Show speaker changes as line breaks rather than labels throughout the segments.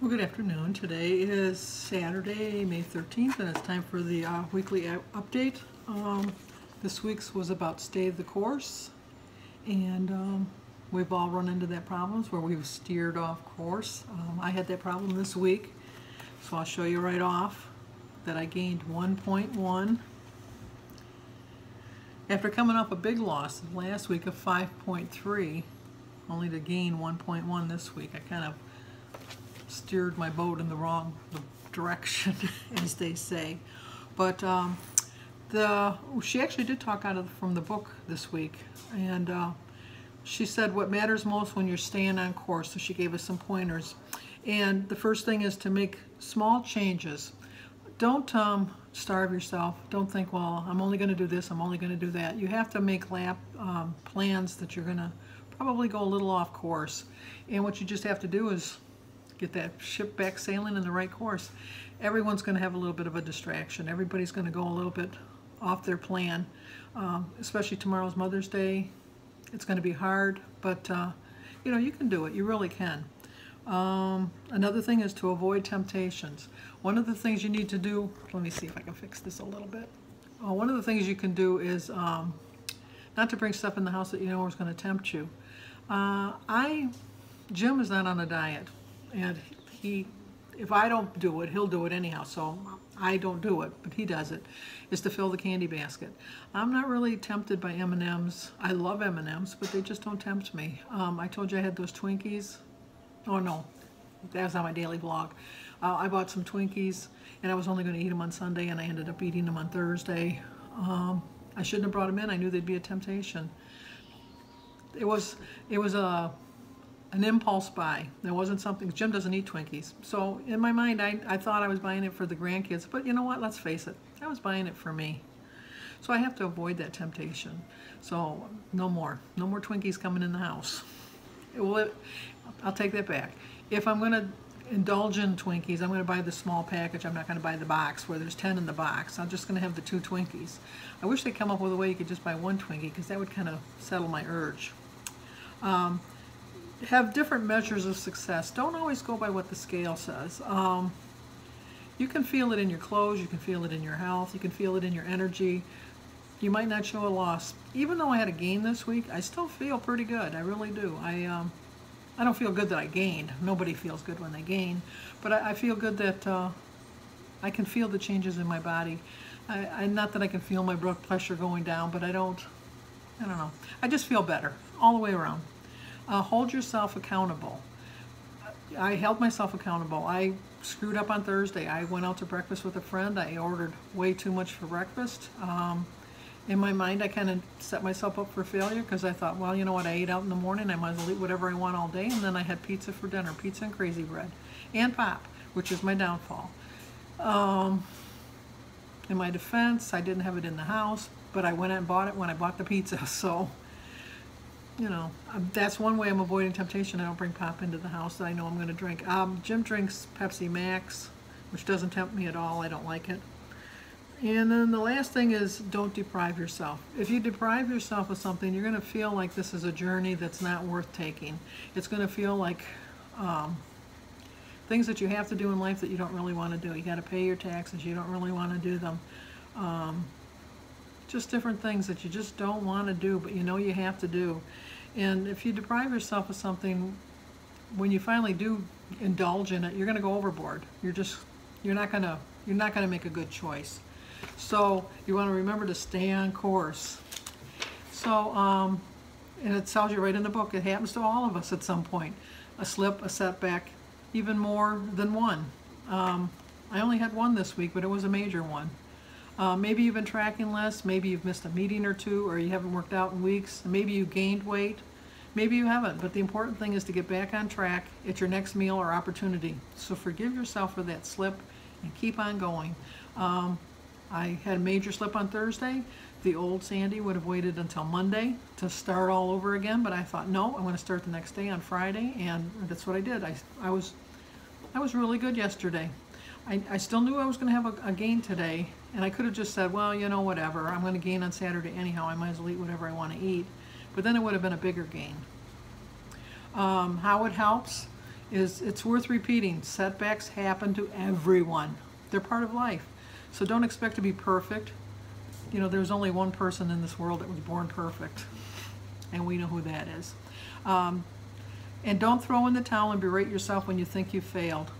Well, good afternoon. Today is Saturday, May 13th, and it's time for the weekly update. This week's was about stay the course, and we've all run into that problems where we've steered off course. I had that problem this week, so I'll show you right off that I gained 1.1 after coming off a big loss last week of 5.3, only to gain 1.1 this week. I kind of steered my boat in the wrong direction, as they say. But she actually did talk from the book this week, and she said what matters most when you're staying on course. So she gave us some pointers, and the first thing is to make small changes. Don't starve yourself. Don't think, well, I'm only going to do this, I'm only going to do that. You have to make plans that you're going to probably go a little off course, and what you just have to do is get that ship back sailing in the right course. Everyone's going to have a little bit of a distraction. Everybody's going to go a little bit off their plan, especially tomorrow's Mother's Day. It's going to be hard, but you know, you can do it. You really can. Another thing is to avoid temptations. One of the things you need to do, let me see if I can fix this a little bit. One of the things you can do is not to bring stuff in the house that you know is going to tempt you. Jim is not on a diet. And if I don't do it, he'll do it anyhow, so I don't do it, but he does it, is to fill the candy basket. I'm not really tempted by M&Ms. I love M&Ms, but they just don't tempt me. I told you I had those Twinkies. Oh no, that was on my daily vlog. I bought some Twinkies, and I was only going to eat them on Sunday, and I ended up eating them on Thursday. I shouldn't have brought them in. I knew they'd be a temptation. It was an impulse buy. There wasn't something, Jim doesn't eat Twinkies. So in my mind, I thought I was buying it for the grandkids, but you know what, let's face it, I was buying it for me. So I have to avoid that temptation. So no more Twinkies coming in the house. I'll take that back. If I'm gonna indulge in Twinkies, I'm gonna buy the small package. I'm not gonna buy the box where there's 10 in the box. I'm just gonna have the 2 Twinkies. I wish they'd come up with a way you could just buy 1 Twinkie, because that would kind of settle my urge. Have different measures of success. Don't always go by what the scale says. You can feel it in your clothes, you can feel it in your health, you can feel it in your energy. You might not show a loss. Even though I had a gain this week, I still feel pretty good. I really do. I don't feel good that I gained. Nobody feels good when they gain. But I feel good that I can feel the changes in my body. Not that I can feel my blood pressure going down, but I don't know. I just feel better all the way around. Hold yourself accountable. I held myself accountable. I screwed up on Thursday. I went out to breakfast with a friend. I ordered way too much for breakfast. In my mind, I kind of set myself up for failure because I thought, well, you know what, I ate out in the morning. I might as well eat whatever I want all day. And then I had pizza for dinner, pizza and crazy bread, and pop, which is my downfall. In my defense, I didn't have it in the house, but I went out and bought it when I bought the pizza. So, you know, that's one way I'm avoiding temptation. I don't bring pop into the house that I know I'm going to drink. Jim drinks Pepsi Max, which doesn't tempt me at all. I don't like it. And then the last thing is, don't deprive yourself. If you deprive yourself of something, you're going to feel like this is a journey that's not worth taking. It's going to feel like things that you have to do in life that you don't really want to do. You got to pay your taxes. You don't really want to do them. Just different things that you just don't want to do, but you know you have to do. And if you deprive yourself of something, when you finally do indulge in it, you're going to go overboard. You're not going to make a good choice. So you want to remember to stay on course. So and it tells you right in the book, it happens to all of us at some point. A slip, a setback, even more than one. I only had one this week, but it was a major one. Maybe you've been tracking less, maybe you've missed a meeting or two, or you haven't worked out in weeks, maybe you gained weight, maybe you haven't, but the important thing is to get back on track at your next meal or opportunity. So forgive yourself for that slip and keep on going. I had a major slip on Thursday. The old Sandy would have waited until Monday to start all over again, but I thought, no, I'm going to start the next day on Friday, and that's what I did. I was really good yesterday. I still knew I was going to have a gain today, and I could have just said, well, you know, whatever, I'm going to gain on Saturday anyhow, I might as well eat whatever I want to eat, but then it would have been a bigger gain. How it helps is it's worth repeating. Setbacks happen to everyone. They're part of life. So don't expect to be perfect. You know, there's only one person in this world that was born perfect, and we know who that is. And don't throw in the towel and berate yourself when you think you failed.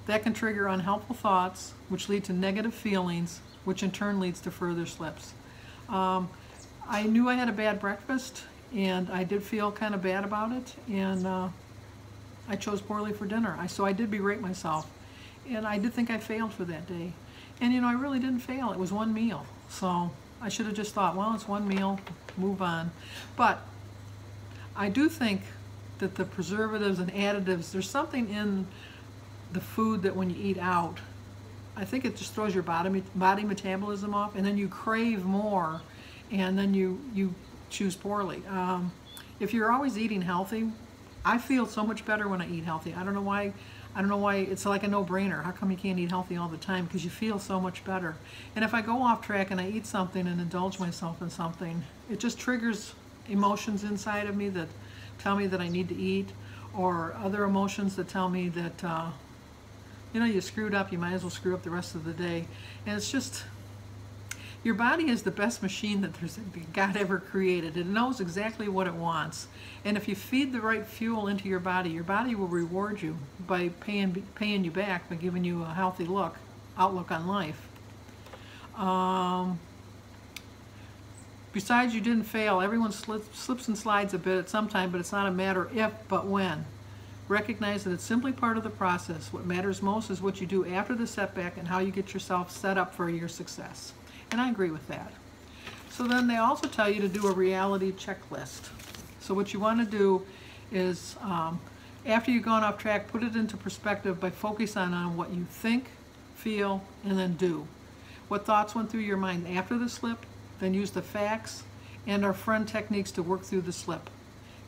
That can trigger unhelpful thoughts, which lead to negative feelings, which in turn leads to further slips. I knew I had a bad breakfast, and I did feel kind of bad about it, and I chose poorly for dinner. So I did berate myself, and I did think I failed for that day. And you know, I really didn't fail. It was one meal. So I should have just thought, well, it's one meal, move on. But I do think that the preservatives and additives, there's something in the food that when you eat out, I think it just throws your body metabolism off, and then you crave more, and then you choose poorly. If you're always eating healthy, I feel so much better when I eat healthy. I don't know why. It's like a no-brainer. How come you can't eat healthy all the time? Because you feel so much better. And if I go off track and I eat something and indulge myself in something, it just triggers emotions inside of me that tell me that I need to eat, or other emotions that tell me that you know, you screwed up, you might as well screw up the rest of the day. And it's just, your body is the best machine that God ever created. It knows exactly what it wants. And if you feed the right fuel into your body will reward you by paying you back, by giving you a healthy outlook on life. Besides, you didn't fail. Everyone slips and slides a bit at some time, but it's not a matter of if, but when. Recognize that it's simply part of the process. What matters most is what you do after the setback and how you get yourself set up for your success. And I agree with that. So then they also tell you to do a reality checklist. So what you want to do is, after you've gone off track, put it into perspective by focusing on what you think, feel, and then do. What thoughts went through your mind after the slip, then use the facts and our friend techniques to work through the slip.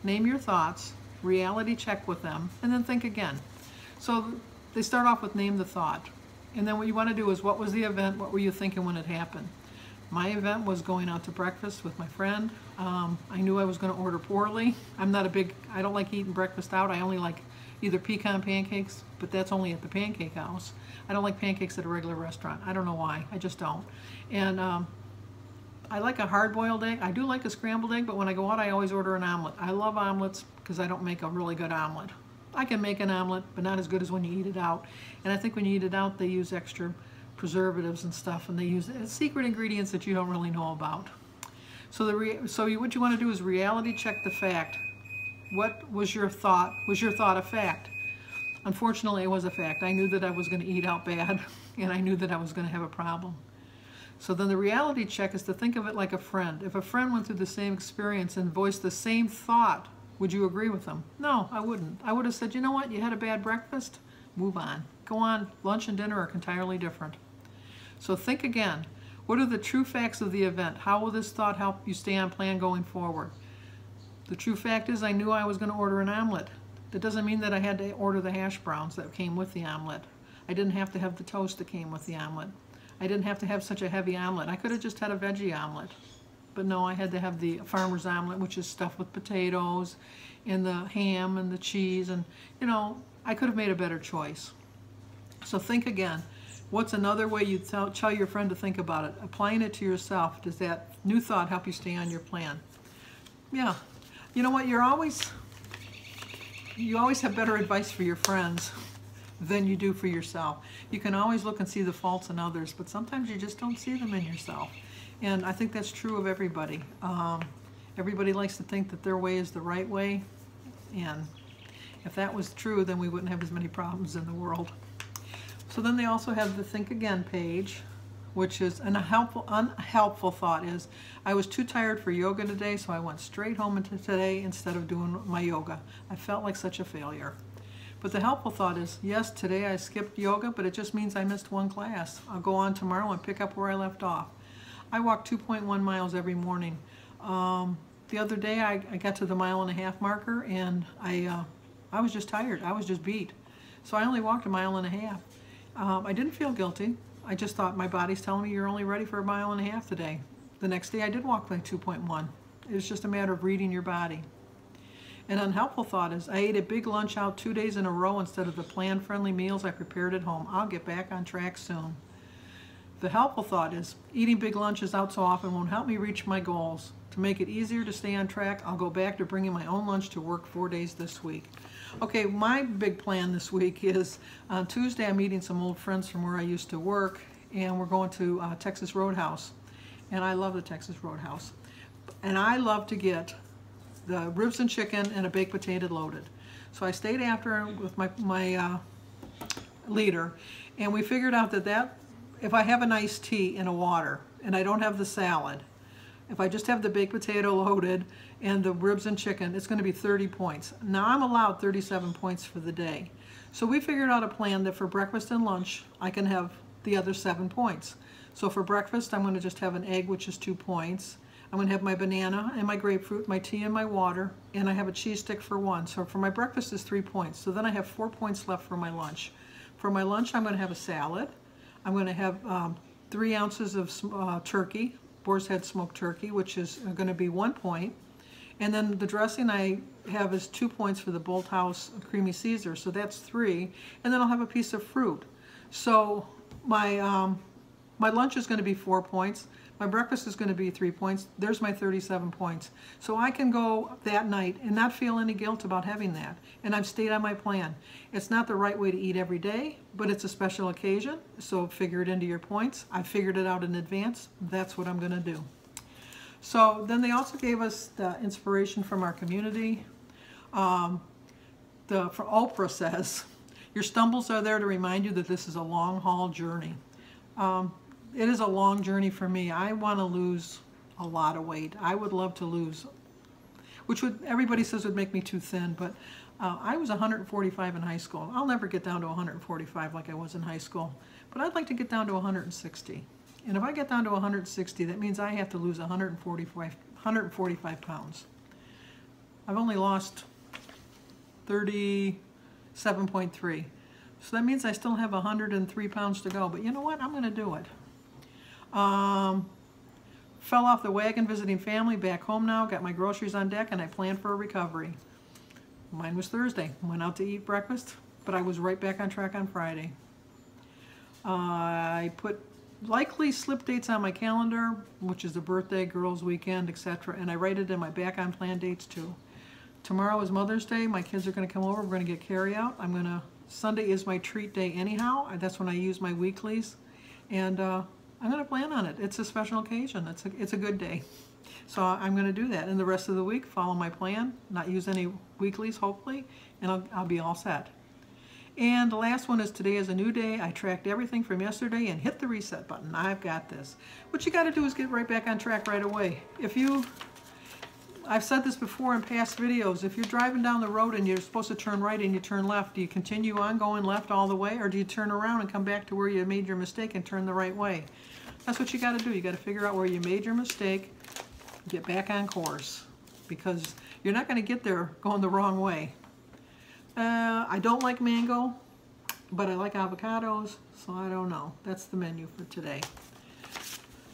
Name your thoughts, reality check with them, and then think again. So they start off with name the thought. And then what you want to do is, what was the event? What were you thinking when it happened? My event was going out to breakfast with my friend. I knew I was going to order poorly. I don't like eating breakfast out. I only like either pecan pancakes, but that's only at the Pancake House. I don't like pancakes at a regular restaurant. I don't know why. I just don't. And I like a hard-boiled egg. I do like a scrambled egg, but when I go out, I always order an omelet. I love omelets because I don't make a really good omelet. I can make an omelet, but not as good as when you eat it out. And I think when you eat it out, they use extra preservatives and stuff, and they use secret ingredients that you don't really know about. So what you want to do is reality check the fact. What was your thought? Was your thought a fact? Unfortunately, it was a fact. I knew that I was going to eat out bad, and I knew that I was going to have a problem. So then the reality check is to think of it like a friend. If a friend went through the same experience and voiced the same thought, would you agree with them? No, I wouldn't. I would have said, you know what, you had a bad breakfast? Move on. Go on. Lunch and dinner are entirely different. So think again. What are the true facts of the event? How will this thought help you stay on plan going forward? The true fact is, I knew I was going to order an omelet. That doesn't mean that I had to order the hash browns that came with the omelet. I didn't have to have the toast that came with the omelet. I didn't have to have such a heavy omelet. I could have just had a veggie omelet. But no, I had to have the farmer's omelet, which is stuffed with potatoes and the ham and the cheese. And, you know, I could have made a better choice. So think again. What's another way you tell your friend to think about it? Applying it to yourself. Does that new thought help you stay on your plan? Yeah. You know what? You always have better advice for your friends than you do for yourself. You can always look and see the faults in others, but sometimes you just don't see them in yourself. And I think that's true of everybody. Everybody likes to think that their way is the right way, and if that was true, then we wouldn't have as many problems in the world. So then they also have the Think Again page, which is an unhelpful thought is, I was too tired for yoga today, so I went straight home today instead of doing my yoga. I felt like such a failure. But the helpful thought is, yes, today I skipped yoga, but it just means I missed one class. I'll go on tomorrow and pick up where I left off. I walk 2.1 miles every morning. The other day I got to the 1.5 mile marker, and I was just tired. I was just beat. So I only walked 1.5 miles. I didn't feel guilty. I just thought, my body's telling me you're only ready for 1.5 miles today. The next day I did walk like 2.1. It was just a matter of reading your body. An unhelpful thought is I ate a big lunch out 2 days in a row instead of the planned friendly meals I prepared at home. I'll get back on track soon. The helpful thought is eating big lunches out so often won't help me reach my goals. To make it easier to stay on track, I'll go back to bringing my own lunch to work 4 days this week. Okay, my big plan this week is on Tuesday I'm meeting some old friends from where I used to work, and we're going to Texas Roadhouse. And I love the Texas Roadhouse. And I love to get the ribs and chicken and a baked potato loaded. So I stayed after with my leader, and we figured out that if I have an iced tea and a water and I don't have the salad, if I just have the baked potato loaded and the ribs and chicken, it's going to be 30 points. Now I'm allowed 37 points for the day. So we figured out a plan that for breakfast and lunch I can have the other 7 points. So for breakfast I'm going to just have an egg, which is 2 points. I'm going to have my banana and my grapefruit, my tea and my water, and I have a cheese stick for 1. So for my breakfast is 3 points. So then I have 4 points left for my lunch. For my lunch I'm going to have a salad. I'm going to have 3 ounces of turkey, Boar's Head smoked turkey, which is going to be 1 point. And then the dressing I have is 2 points for the Bolthouse Creamy Caesar, so that's 3. And then I'll have a piece of fruit. So my lunch is going to be 4 points. My breakfast is going to be 3 points. There's my 37 points. So I can go that night and not feel any guilt about having that. And I've stayed on my plan. It's not the right way to eat every day, but it's a special occasion, so figure it into your points. I figured it out in advance. That's what I'm going to do. So then they also gave us the inspiration from our community. For Oprah says, your stumbles are there to remind you that this is a long haul journey. It is a long journey for me. I want to lose a lot of weight. I would love to lose, which everybody says would make me too thin, but I was 145 in high school. I'll never get down to 145 like I was in high school, but I'd like to get down to 160. And if I get down to 160, that means I have to lose 145 pounds. I've only lost 37.3. So that means I still have 103 pounds to go. But you know what? I'm going to do it. Fell off the wagon visiting family, back home now, got my groceries on deck, and I planned for a recovery. Mine was Thursday. Went out to eat breakfast, but I was right back on track on Friday. I put likely slip dates on my calendar, which is the birthday, girls' weekend, etc., and I write it in my back on plan dates too. Tomorrow is Mother's Day. My kids are going to come over. We're going to get carry out. Sunday is my treat day anyhow. That's when I use my weeklies, and I'm going to plan on it. It's a special occasion. It's a good day. So I'm going to do that. And the rest of the week, follow my plan, not use any weeklies, hopefully, and I'll be all set. And the last one is today is a new day. I tracked everything from yesterday and hit the reset button. I've got this. What you got to do is get right back on track right away. I've said this before in past videos, if you're driving down the road and you're supposed to turn right and you turn left, do you continue on going left all the way, or do you turn around and come back to where you made your mistake and turn the right way? That's what you got to do. You got to figure out where you made your mistake, get back on course, because you're not going to get there going the wrong way. I don't like mango, but I like avocados, so I don't know. That's the menu for today.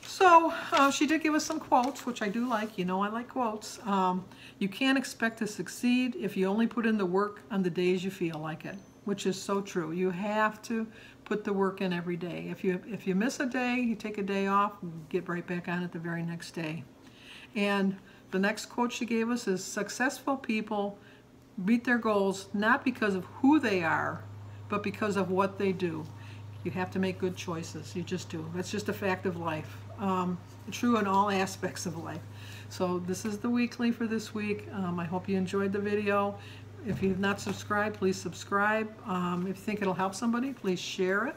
So she did give us some quotes, which I do like. You know I like quotes. You can't expect to succeed if you only put in the work on the days you feel like it, which is so true. You have to put the work in every day. If you miss a day, you take a day off, get right back on it the very next day. And the next quote she gave us is, successful people meet their goals not because of who they are, but because of what they do. You have to make good choices. You just do. That's just a fact of life. True in all aspects of life. So this is the weekly for this week. I hope you enjoyed the video. If you've not subscribed, please subscribe. If you think it'll help somebody, please share it.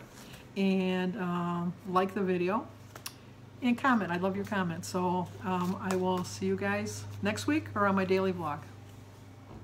And like the video. And comment. I love your comments. So I will see you guys next week or on my daily vlog.